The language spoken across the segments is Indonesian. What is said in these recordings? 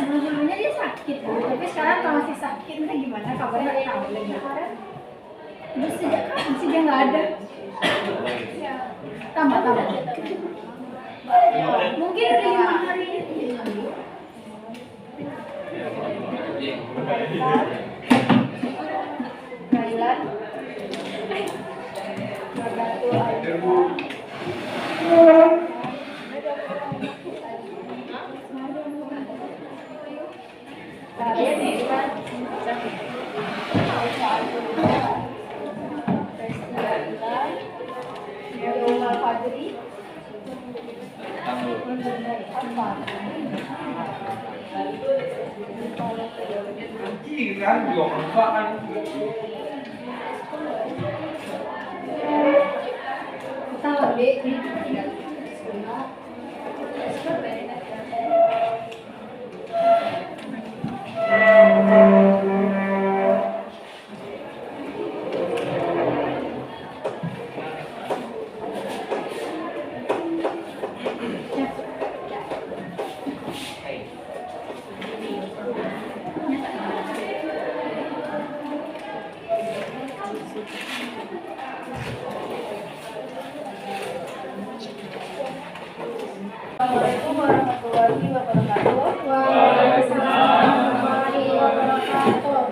Sebelumnya dia sakit, tapi sekarang kalau masih sakit, entah gimana kabarnya tahu lagi. Terus sejak kapan sih dia nggak ada? Tambah. Mungkin udah 5 hari. Thailand. Assalamualaikum warahmatullahi wabarakatuh. Waalaikumsalam warahmatullahi wabarakatuh.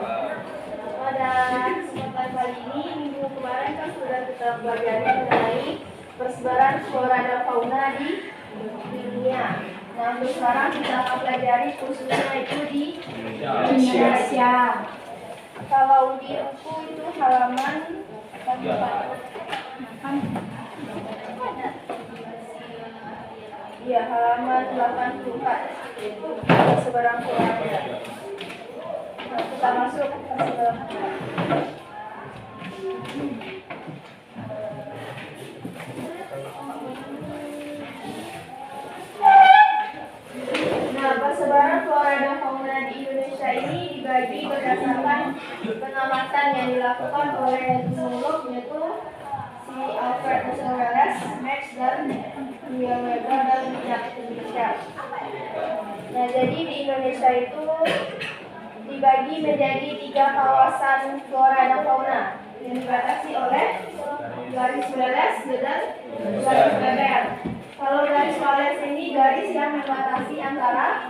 Pada kesempatan kali ini, minggu kemarin kan sudah kita pelajari mengenai persebaran flora dan fauna di dunia. Nah, untuk sekarang kita akan pelajari khususnya itu di Indonesia. Kalau di buku itu halaman iya, halaman 84 persebaran flora. Nah, kita masuk persebaran flora. Nah, persebaran flora dan fauna di Indonesia ini dibagi berdasarkan pengamatan yang dilakukan oleh entomolog, yaitu si Alfred Russel Wallace, Max dan William Weber dan Indonesia. Nah, jadi di Indonesia itu dibagi menjadi 3 kawasan flora dan fauna yang dibatasi oleh garis Wallace dan garis Weber. Kalau garis Wallace ini garis yang membatasi antara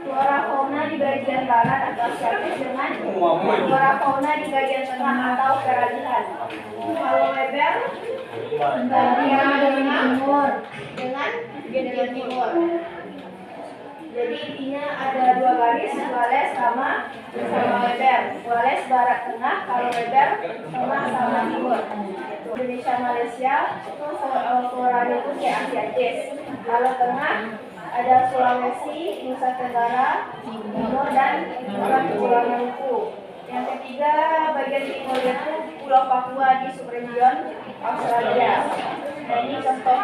flora fauna di bagian barat atau Pasifik dengan flora fauna di bagian tengah atau peralihan. Kalau Weber dengan timur. Jadi intinya ada 2 garis, Wallace sama Weber. Wallace barat tengah, kalau Weber tengah sama timur. Indonesia Malaysia itu floranya itu kayak Asiatis. Kalau tengah ada Sulawesi, Nusa Tenggara, Timur dan Pulau Maluku. Yang ketiga bagian timur itu Pulau Papua di subregion Australia. Nah, ini contoh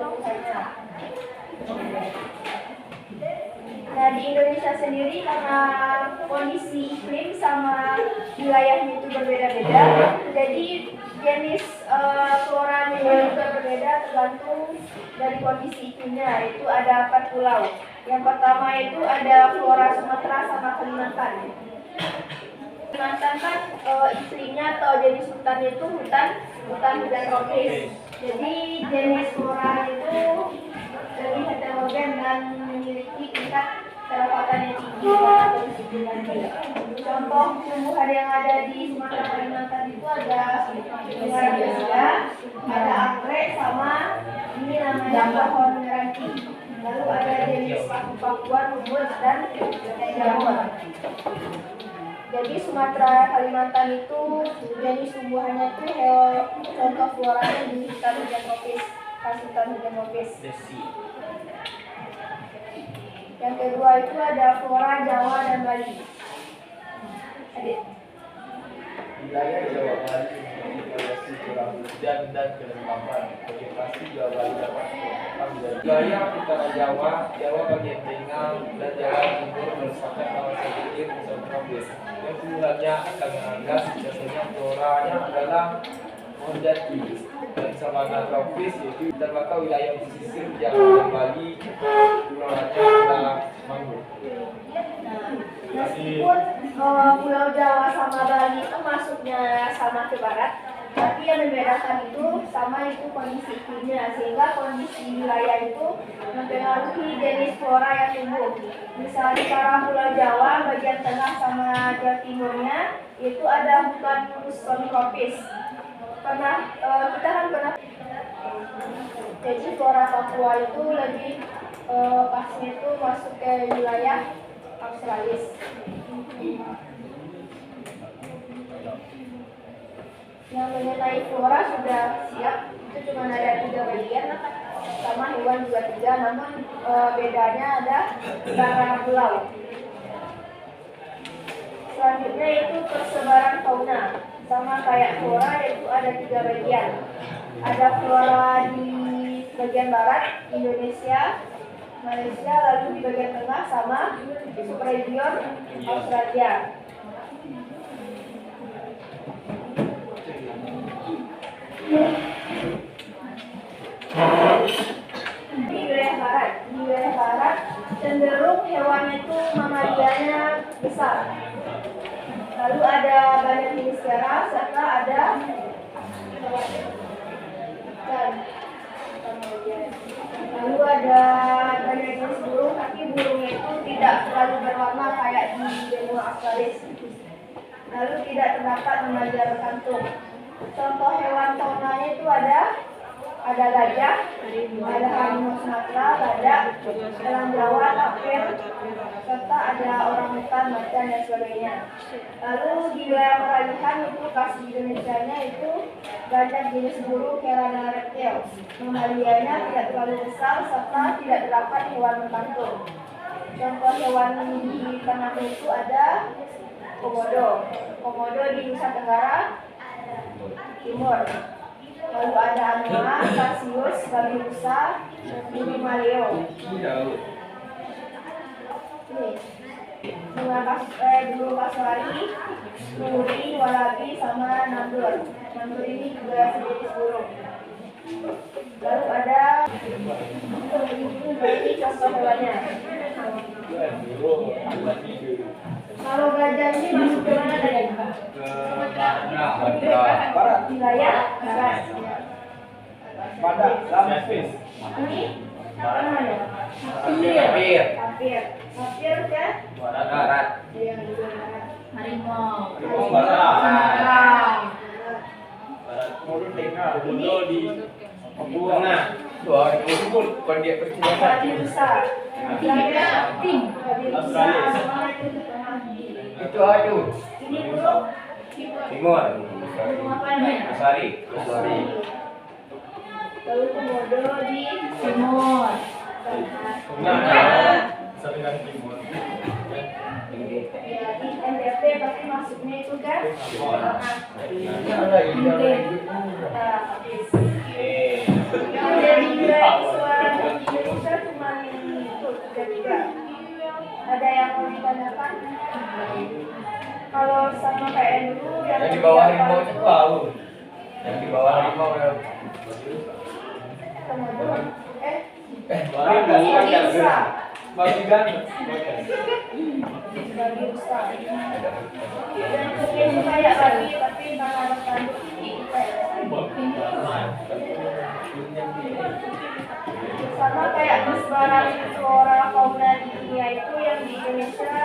tumbuhannya. Nah, di Indonesia sendiri karena kondisi iklim sama wilayahnya itu berbeda-beda, jadi jenis floranya juga berbeda tergantung dari kondisi iklimnya. Itu ada 4 pulau. Yang pertama itu ada flora Sumatera sama Kalimantan. Kalimantan kan iklimnya atau jenis hutannya itu hutan hujan tropis. Jadi jenis flora itu lebih heterogen dan memiliki tingkat kerapatan yang tinggi. Contoh tumbuhan yang ada di Sumatera Kalimantan itu ada Arabica, ada anggrek sama ini namanya pohon meranti. Lalu ada jenis paku-pakuan, rumput dan jamur. Jadi Sumatera Kalimantan itu jenis tumbuhannya itu contoh floranya di hutan hujan tropis, khas hutan hujan tropis. Yang kedua itu ada flora Jawa dan Bali. Adik. Wilayah Jawa Bali memiliki variasi curah hujan dan kelembapan. Vegetasi Jawa Bali dapat Wilayah utara Jawa, Jawa bagian tengah, dan Jawa Timur merupakan kawasan iklim subtropis yang unggulannya akan mengangkat biasanya floranya adalah mondati dan sabana tropis, yaitu terdapat wilayah pesisir Jawa dan Bali, floranya adalah mangrove. Meskipun Pulau Jawa sama Bali itu masuknya sama ke barat, tapi yang membedakan itu sama itu kondisi iklimnya, sehingga kondisi wilayah itu mempengaruhi jenis flora yang tumbuh. Misalnya sekarang Pulau Jawa bagian tengah sama Jawa Timurnya itu ada hutan subtropis. Kita kan pernah jadi flora Papua itu lebih pasnya itu masuk ke wilayah Australis. Yang mengenai flora sudah siap, itu cuma ada 3 bagian, sama hewan juga 3, namun bedanya ada antara pulau. Selanjutnya itu persebaran fauna, sama kayak flora yaitu ada 3 bagian. Ada flora di bagian barat Indonesia, Malaysia, lalu di bagian tengah sama subregion Australia. Di wilayah barat cenderung hewannya itu mamalianya besar. Lalu ada banyak jenis kera serta ada ikan. Lalu ada banyak jenis burung, tapi burungnya itu tidak terlalu berwarna kayak di benua Australis. Lalu tidak terdapat mamalia berkantung. Contoh hewan faunanya itu ada gajah, ada harimau Sumatera, badak, elang Jawa, tapir, serta ada orangutan, macan dan sebagainya. Lalu di wilayah peralihan itu khas di Indonesia-nya itu banyak jenis burung, kera dan reptil. Mamalianya tidak terlalu besar serta tidak terdapat hewan berkantung. Contoh hewan di tengah itu ada komodo. Komodo di Nusa Tenggara Timur. Lalu ada anoa, tarsius, babirusa, maleo. Burung kasuari, nuri, walabi, sama nandur. Nandur ini juga sejenis burung. Lalu ada ini contoh hewannya. Kalau gajah ini masuk ke mana tadi? Barat. Wilayah barat. Pada Lampis. Ini mana ya? Tapir. Tapir ke Barat. yang di barat. Harimau. Barat. Kemudian tengah. Ini di Papua. Tengah. Wah, itu pun dia percaya. babirusa. Babirusa sama itu di tengah. Itu aduh. Ini burung Timur. burung apa namanya? Kusari. Lalu komodo di Timur. Saringan Timur. ya, di NTT tapi masuknya itu kan yang dari wilayah suara Indonesia cuma itu 3. Ada yang mau ditanyakan? Kalau sama kayak dulu Yang di bawah rimau itu tahu. Yang di bawah rimau ya. komodo Babirusa. Babigan. babirusa. Dan mungkin kayak babi tapi karena ada tanduk sama kayak persebaran flora fauna di dunia itu yang di Indonesia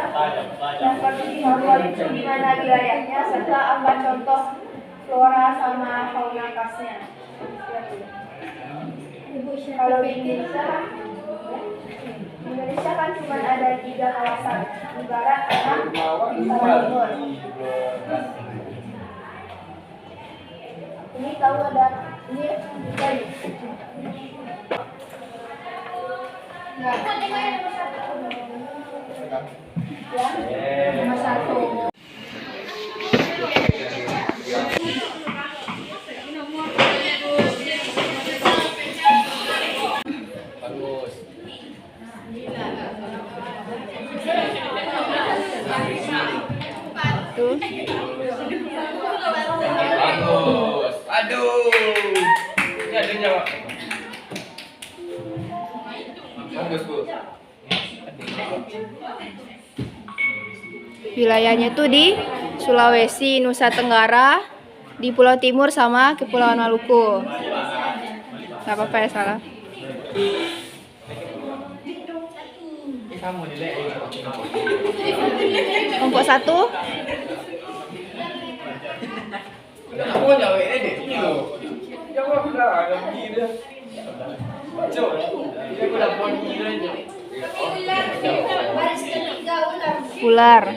yang kami Papua itu di mana wilayahnya serta apa contoh flora sama fauna khasnya. Kalau di Indonesia kan cuma ada 3 kawasan, di barat, tengah, sama timur. Ini tahu ada ini dari ya. Nomor 1. Jadinya, Pak. Bagus, Bu. Wilayahnya tuh di Sulawesi, Nusa Tenggara, di Pulau Timur sama Kepulauan Maluku. Gak apa-apa ya salah. Kamu nilai. Kelompok 1. Kamu jawab ini deh. Jawab lah, ada gila. Coba. Dia udah pon gila aja. Ular.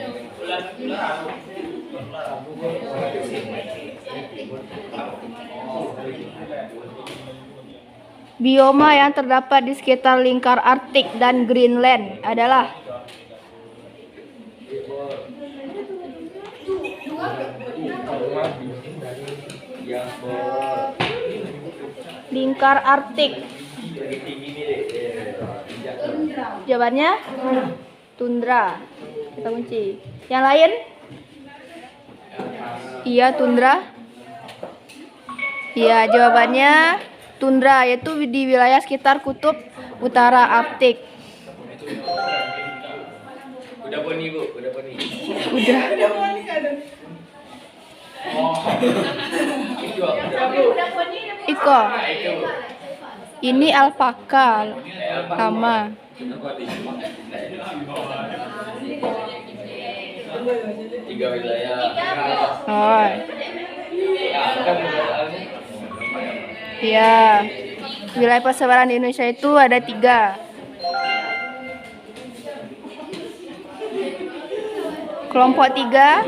Bioma yang terdapat di sekitar lingkar Arktik dan Greenland adalah lingkar Arktik. Jawabannya tundra. Kita kunci. Yang lain? Iya, tundra. Iya, jawabannya tundra, yaitu di wilayah sekitar kutub utara Arktik. Udah poni, Bu, udah poni. Udah. Iko. Ini alpaka lama. Tiga wilayah. Oh. Iya. Wilayah persebaran di Indonesia itu ada 3. Kelompok 3.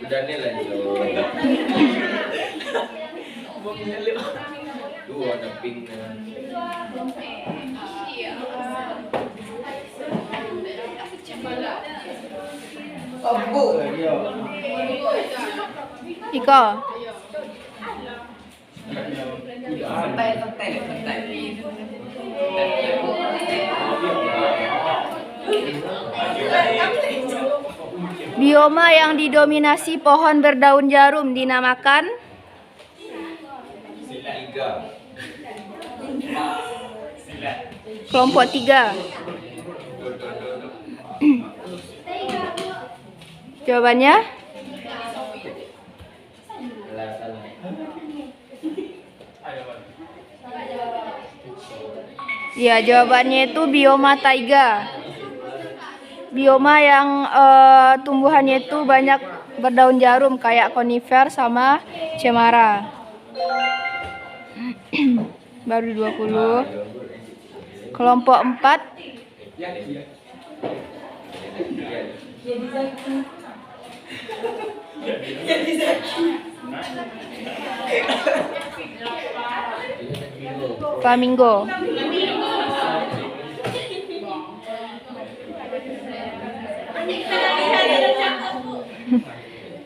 Udah nih lanjut. Tuh ada pinknya. Iko. Bioma yang didominasi pohon berdaun jarum dinamakan kelompok 3. Jawabannya ya, jawabannya itu bioma taiga. Bioma yang tumbuhannya itu banyak berdaun jarum kayak konifer sama cemara. Baru 20. Kelompok 4. Flamingo.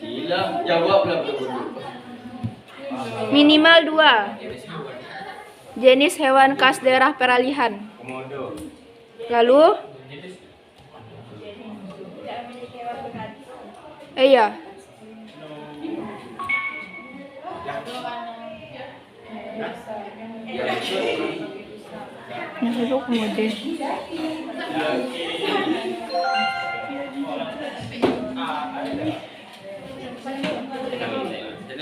Gila, jawablah dulu. Minimal 2. Jenis hewan khas daerah peralihan. Komodo. Lalu iya. Yang itu komodo. Jadi